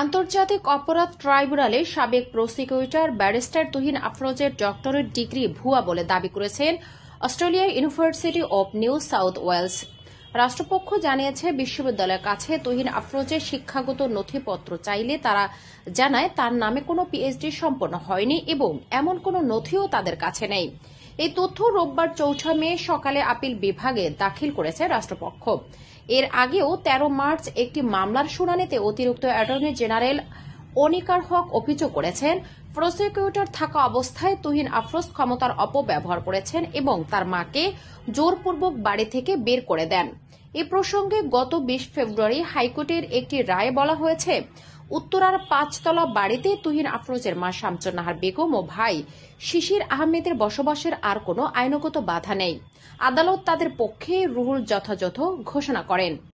আন্তর্জাতিক অপরাধ ট্রাইব্যুনালে সাবেক প্রসিকিউটর ব্যারিস্টার তুহিন আফরোজের ডক্টরেট ডিগ্রি ভুয়া বলে দাবি করেছেন অস্ট্রেলিয়ার university of New South Wales. রাষ্ট্রপক্ষ জানিয়েছে, বিশ্ববিদ্যালয়ের কাছে তুহিন আফরোজের শিক্ষাগত নথিপত্র চাইলে তারা জানায় তার নামে কোনো পিএইচডি সম্পন্ন হয়নি এবং এমন কোনো নথিও তাদের কাছে নেই। এই তথ্য রোববার ৪ মে সকালে আপিল বিভাগে দাখিল করেছে রাষ্ট্রপক্ষ। এর আগেও ১৩ মার্চ একটি মামলার শুনানিতে অতিরিক্ত অ্যাটর্নি জেনারেল অনিকার হক অভিযোগ করেছেন, প্রসিকিউটর থাকা অবস্থায় তুহিন আফরোজ ক্ষমতার অপব্যবহার করেছেন এবং তার মাকে জোরপূর্বক বাড়ি থেকে বের করে দেন। এ প্রসঙ্গে গত ২০ ফেব্রুয়ারি হাইকোর্টের একটি রায়ে বলা হয়েছে, উত্তরার ৫তলা বাড়িতে তুহিন আফরোজের মা শামসুন নাহার বেগম ও ভাই শিশির আহমেদের বসবাসের আর কোনো আইনগত বাধা নেই। আদালত তাদের পক্ষে রুল যথাযথ ঘোষণা করেন।